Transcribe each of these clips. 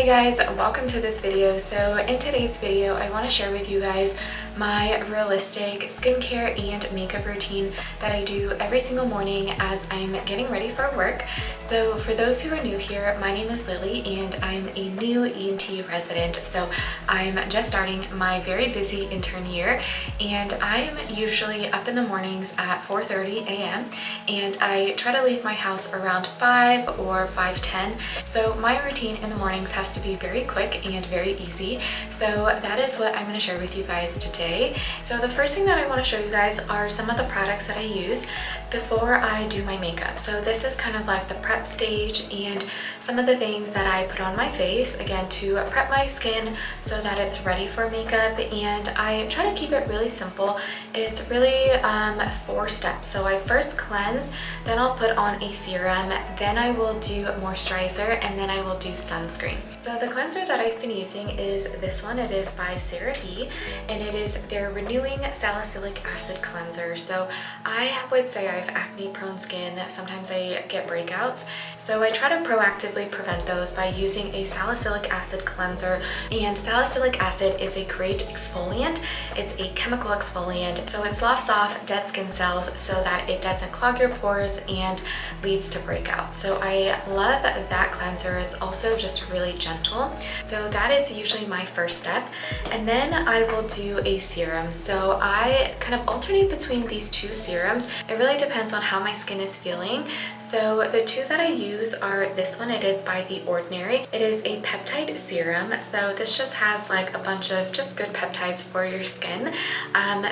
Hey guys, welcome to this video. So in today's video, I want to share with you guys my realistic skincare and makeup routine that I do every single morning as I'm getting ready for work. So for those who are new here, my name is Lily and I'm a new ENT resident. So I'm just starting my very busy intern year and I'm usually up in the mornings at 4:30 a.m. and I try to leave my house around 5 or 5:10. So my routine in the mornings has to be very quick and very easy. So that is what I'm going to share with you guys today. So the first thing that I want to show you guys are some of the products that I use before I do my makeup. So this is kind of like the prep stage and some of the things that I put on my face, again, to prep my skin so that it's ready for makeup. And I try to keep it really simple. It's really 4 steps. So I first cleanse, then I'll put on a serum, then I will do moisturizer, and then I will do sunscreen. So the cleanser that I've been using is this one. It is by CeraVe and it is their Renewing Salicylic Acid Cleanser. So I would say I have acne prone skin. Sometimes I get breakouts. So I try to proactively prevent those by using a salicylic acid cleanser. And salicylic acid is a great exfoliant. It's a chemical exfoliant. So it sloughs off dead skin cells so that it doesn't clog your pores and leads to breakouts. So I love that cleanser. It's also just really gentle. So that is usually my first step. And then I will do a serum. So I kind of alternate between these 2 serums. It really depends on how my skin is feeling. So the 2 that I use are this one. It is by The Ordinary. It is a peptide serum. So this just has like a bunch of just good peptides for your skin.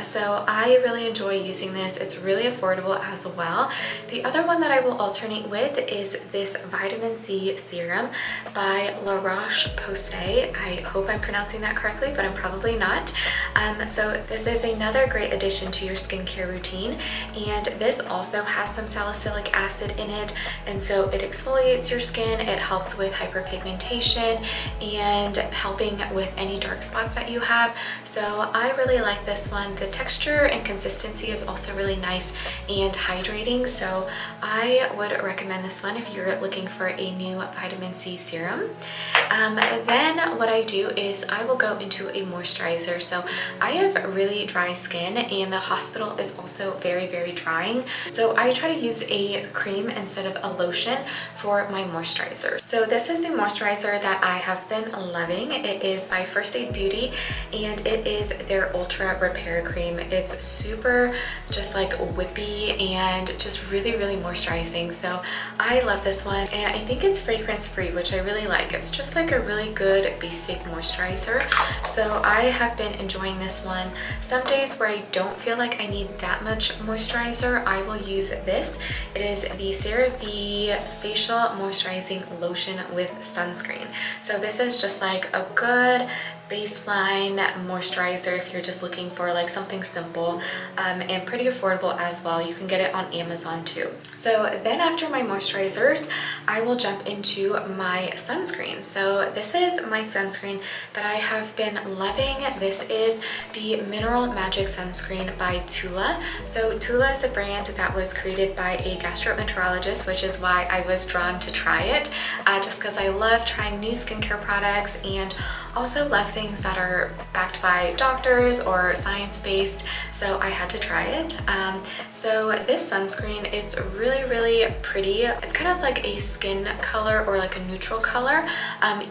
So I really enjoy using this. It's really affordable as well. The other one that I will alternate with is this vitamin C serum by La Roche-Posay. I hope I'm pronouncing that correctly, but I'm probably not. So this is another great addition to your skincare routine, and this also has some salicylic acid in it, and so it exfoliates your skin. It helps with hyperpigmentation and helping with any dark spots that you have. So I really like this one. The texture and consistency is also really nice and hydrating, so I would recommend this one if you're looking for a new vitamin C serum. Then what I do is I will go into a moisturizer. So I have really dry skin and the hospital is also very, very drying. So I try to use a cream instead of a lotion for my moisturizer. So this is the moisturizer that I have been loving. It is by First Aid Beauty and it is their Ultra Repair Cream. It's super just like whippy and just really, really moisturizing. So I love this one and I think it's fragrance free, which I really like. It's just like a really good basic moisturizer. So I have been enjoying this one. Some days where I don't feel like I need that much moisturizer, I will use this. It is the CeraVe Facial Moisturizing Lotion with Sunscreen. So this is just like a good baseline moisturizer if you're just looking for like something simple and pretty affordable as well. You can get it on Amazon too. So then after my moisturizers, I will jump into my sunscreen. So this is my sunscreen that I have been loving. This is the Mineral Magic Sunscreen by Tula. So Tula is a brand that was created by a gastroenterologist, which is why I was drawn to try it, just because I love trying new skincare products and also love things that are backed by doctors or science-based, so I had to try it. So this sunscreen, it's really, really pretty. It's kind of like a skin color or like a neutral color,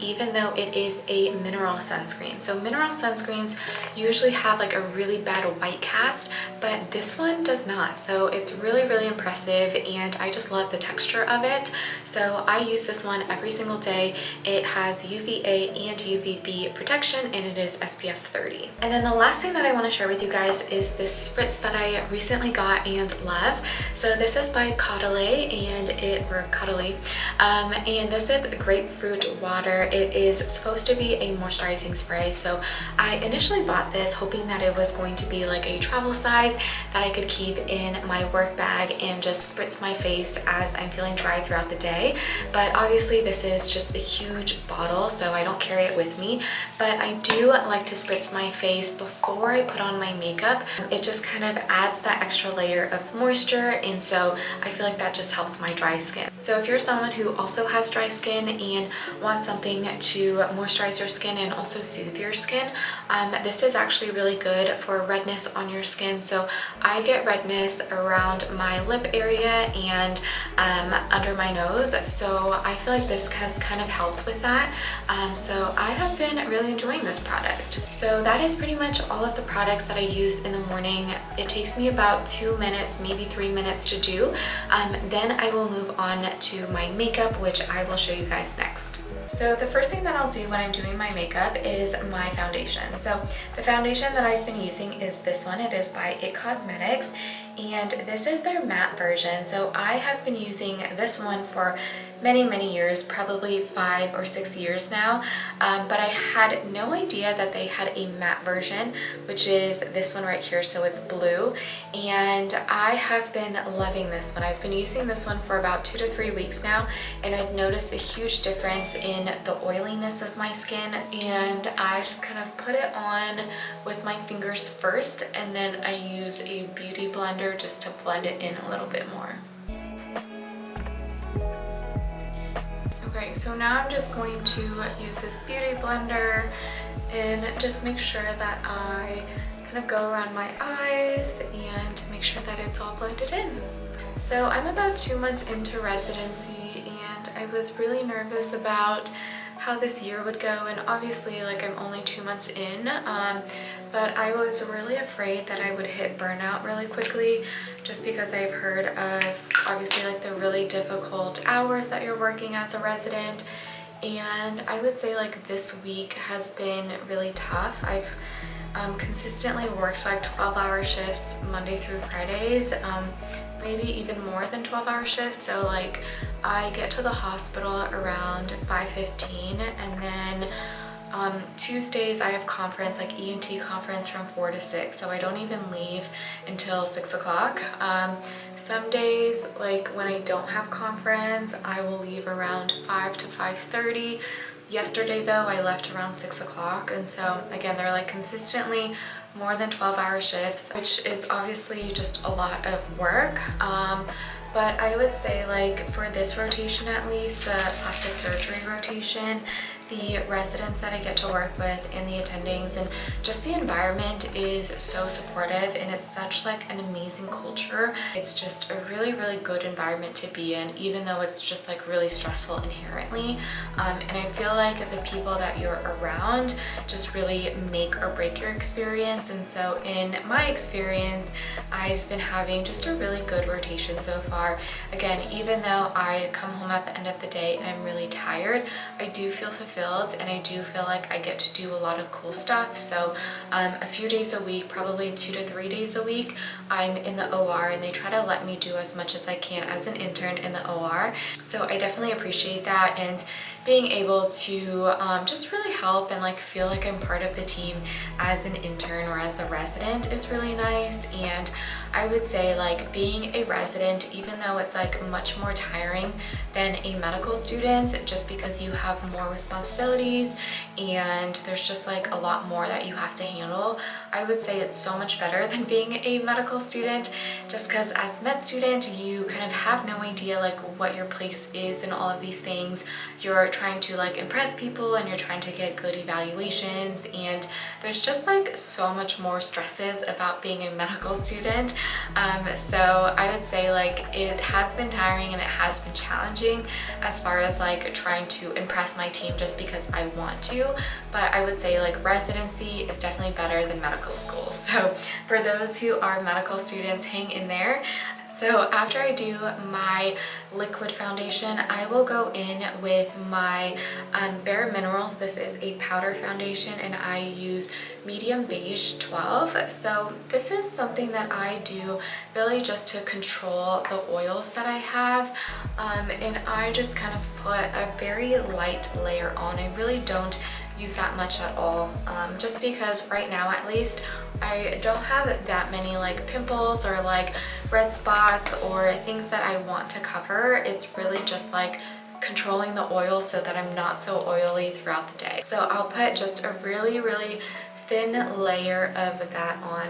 even though it is a mineral sunscreen. So mineral sunscreens usually have like a really bad white cast, but this one does not. So it's really, really impressive and I just love the texture of it. So I use this one every single day. It has UVA and UVB protection and it is SPF 30. And then the last thing that I want to share with you guys is this spritz that I recently got and love. So this is by Caudalie and this is grapefruit water. It is supposed to be a moisturizing spray. So I initially bought this hoping that it was going to be like a travel size that I could keep in my work bag and just spritz my face as I'm feeling dry throughout the day. But obviously this is just a huge bottle, so I don't carry it with me. me, but I do like to spritz my face before I put on my makeup. It just kind of adds that extra layer of moisture, and so I feel like that just helps my dry skin. So if you're someone who also has dry skin and wants something to moisturize your skin and also soothe your skin, this is actually really good for redness on your skin. So I get redness around my lip area and under my nose, so I feel like this has kind of helped with that. So I have been really enjoying this product. So that is pretty much all of the products that I use in the morning. It takes me about 2 minutes, maybe 3 minutes to do. Then I will move on to my makeup, which I will show you guys next. So the first thing that I'll do when I'm doing my makeup is my foundation. So the foundation that I've been using is this one. It is by IT Cosmetics, and this is their matte version. So I have been using this one for many years, probably 5 or 6 years now, but I had no idea that they had a matte version, which is this one right here. So it's blue, and I have been loving this one. I've been using this one for about 2 to 3 weeks now, and I've noticed a huge difference in the oiliness of my skin. And I just kind of put it on with my fingers first, and then I use a beauty blender just to blend it in a little bit more. Okay, so now I'm just going to use this beauty blender and just make sure that I kind of go around my eyes and make sure that it's all blended in. So I'm about 2 months into residency, and I was really nervous about how this year would go, and obviously like I'm only 2 months in, but I was really afraid that I would hit burnout really quickly, just because I've heard of obviously like the really difficult hours that you're working as a resident. And I would say like this week has been really tough. I've consistently worked like 12-hour shifts Monday through Fridays, maybe even more than 12-hour shifts. So like I get to the hospital around 5:15, and then Tuesdays I have conference, like ENT conference, from 4 to 6, so I don't even leave until 6 o'clock. Some days, like when I don't have conference, I will leave around 5 to 5:30. Yesterday though, I left around 6 o'clock, and so again, they're like consistently more than 12-hour shifts, which is obviously just a lot of work. But I would say like for this rotation, at least the plastic surgery rotation, the residents that I get to work with and the attendings and just the environment is so supportive, and it's such like an amazing culture. It's just a really good environment to be in, even though it's just like really stressful inherently. And I feel like the people that you're around just really make or break your experience. And so in my experience, I've been having just a really good rotation so far. Again, even though I come home at the end of the day and I'm really tired, I do feel fulfilled, and I do feel like I get to do a lot of cool stuff. So a few days a week, probably 2 to 3 days a week, I'm in the OR, and they try to let me do as much as I can as an intern in the OR. So I definitely appreciate that, and being able to just really help and like feel like I'm part of the team as an intern or as a resident is really nice. And I would say like being a resident, even though it's like much more tiring than a medical student, just because you have more responsibilities and there's just like a lot more that you have to handle, I would say it's so much better than being a medical student, just because as a med student you kind of have no idea like what your place is in all of these things. You're trying to like impress people, and you're trying to get good evaluations, and there's just like so much more stresses about being a medical student. So I would say like it has been tiring and it has been challenging as far as like trying to impress my team just because I want to, but I would say like residency is definitely better than medical school. So for those who are medical students, hang in there. So after I do my liquid foundation, I will go in with my Bare Minerals. This is a powder foundation, and I use medium beige 12. So this is something that I do really just to control the oils that I have, and I just kind of put a very light layer on. I really don't use that much at all, just because right now at least I don't have that many like pimples or like red spots or things that I want to cover. It's really just like controlling the oil so that I'm not so oily throughout the day. So I'll put just a really, really thin layer of that on.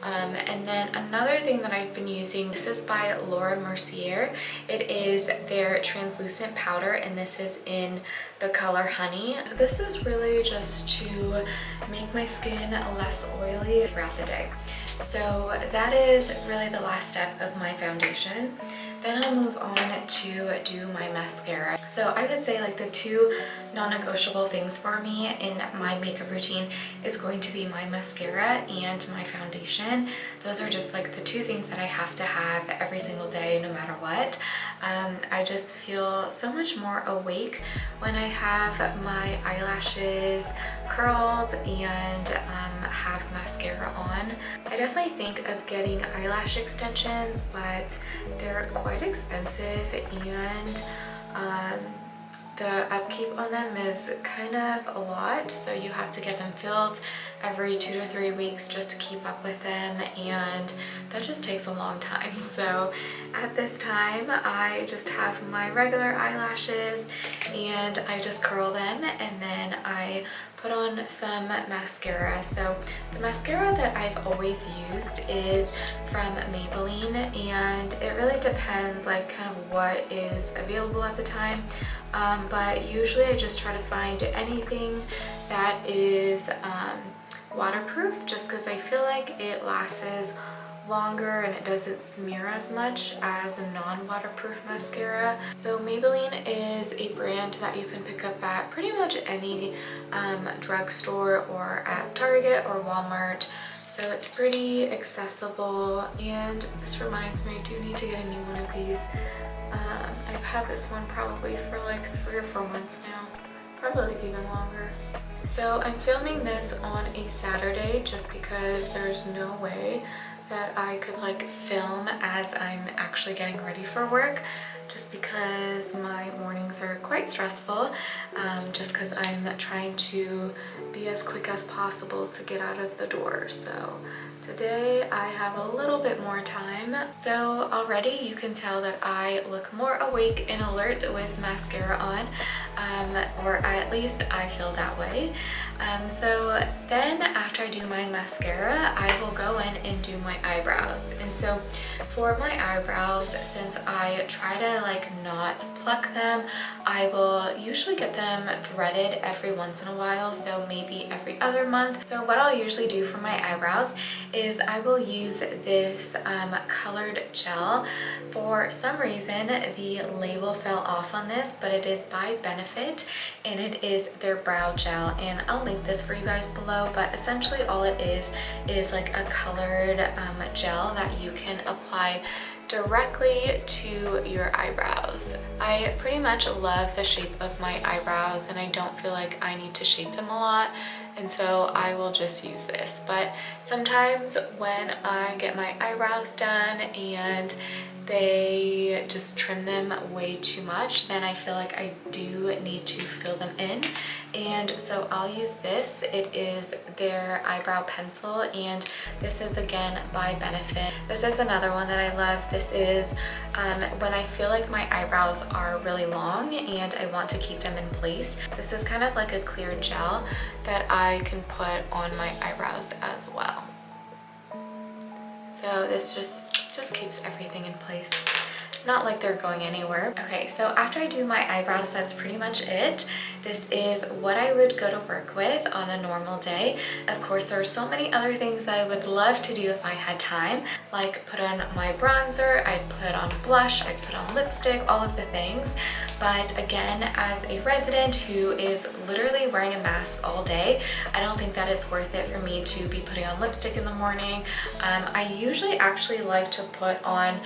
And then another thing that I've been using, this is by Laura Mercier. It is their translucent powder, and this is in the color Honey. This is really just to make my skin less oily throughout the day. So that is really the last step of my foundation. Then I'll move on to do my mascara. So I would say like the two non-negotiable things for me in my makeup routine is going to be my mascara and my foundation. Those are just like the two things that I have to have every single day no matter what. I just feel so much more awake when I have my eyelashes curled and have mascara on. I definitely think of getting eyelash extensions, but they're quite expensive, and the upkeep on them is kind of a lot, so you have to get them filled every 2 to 3 weeks just to keep up with them, and that just takes a long time. So at this time I just have my regular eyelashes and I just curl them, and then I put on some mascara. So the mascara that I've always used is from Maybelline, and it really depends like kind of what is available at the time. But usually I just try to find anything that is waterproof, just because I feel like it lasts longer and it doesn't smear as much as a non-waterproof mascara. So Maybelline is a brand that you can pick up at pretty much any drugstore or at Target or Walmart. So it's pretty accessible, and this reminds me I do need to get a new one of these. I've had this one probably for like 3 or 4 months now, probably even longer. So I'm filming this on a Saturday just because there's no way that I could like film as I'm actually getting ready for work, just because my mornings are quite stressful, just because I'm trying to be as quick as possible to get out of the door. So today I have a little bit more time. So already you can tell that I look more awake and alert with mascara on, or at least I feel that way. So then after I do my mascara, I will go in and do my eyebrows. And so for my eyebrows, since I try to like not pluck them, I will usually get them threaded every once in a while, so maybe every other month. So what I'll usually do for my eyebrows is I will use this colored gel. For some reason the label fell off on this, but it is by Benefit and it is their brow gel, and I'll link this for you guys below. But essentially all it is like a colored gel that you can apply directly to your eyebrows. I pretty much love the shape of my eyebrows and I don't feel like I need to shape them a lot, and so I will just use this. But sometimes when I get my eyebrows done and they just trim them way too much, then I feel like I do need to fill them in. And so I'll use this. It is their eyebrow pencil, and this is again by Benefit. This is another one that I love. This is when I feel like my eyebrows are really long and I want to keep them in place. This is kind of like a clear gel that I can put on my eyebrows as well. So this just keeps everything in place. Not like they're going anywhere. Okay, so after I do my eyebrows, that's pretty much it. This is what I would go to work with on a normal day. Of course, there are so many other things I would love to do if I had time, like put on my bronzer, I'd put on blush, I'd put on lipstick, all of the things. But again, as a resident who is literally wearing a mask all day, I don't think that it's worth it for me to be putting on lipstick in the morning. I usually actually like to put on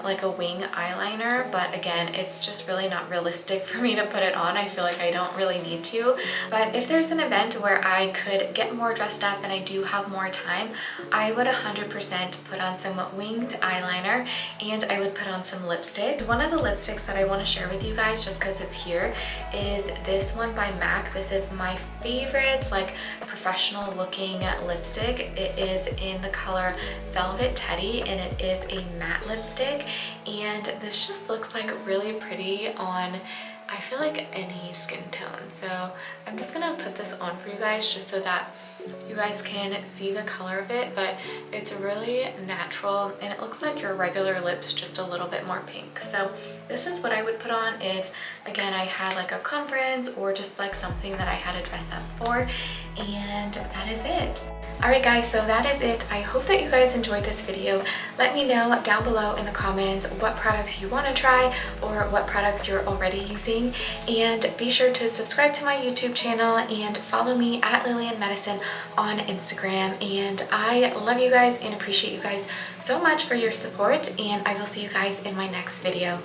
like a wing eyeliner, but again, it's just really not realistic for me to put it on. I feel like I don't really need to. But if there's an event where I could get more dressed up and I do have more time, I would 100% put on some winged eyeliner and I would put on some lipstick. One of the lipsticks that I want to share with you guys, just because it's here, is this one by MAC. This is my favorite like professional looking lipstick. It is in the color Velvet Teddy and it is a matte lipstick, and this just looks like really pretty on I feel like any skin tone. So I'm just gonna put this on for you guys just so that you guys can see the color of it, but it's really natural and it looks like your regular lips, just a little bit more pink. So this is what I would put on if, again, I had like a conference or just like something that I had to dress up for, and that is it. Alright guys, so that is it. I hope that you guys enjoyed this video. Let me know down below in the comments what products you want to try or what products you're already using. And be sure to subscribe to my YouTube channel and follow me at Lillian Medicine on Instagram. And I love you guys and appreciate you guys so much for your support, and I will see you guys in my next video.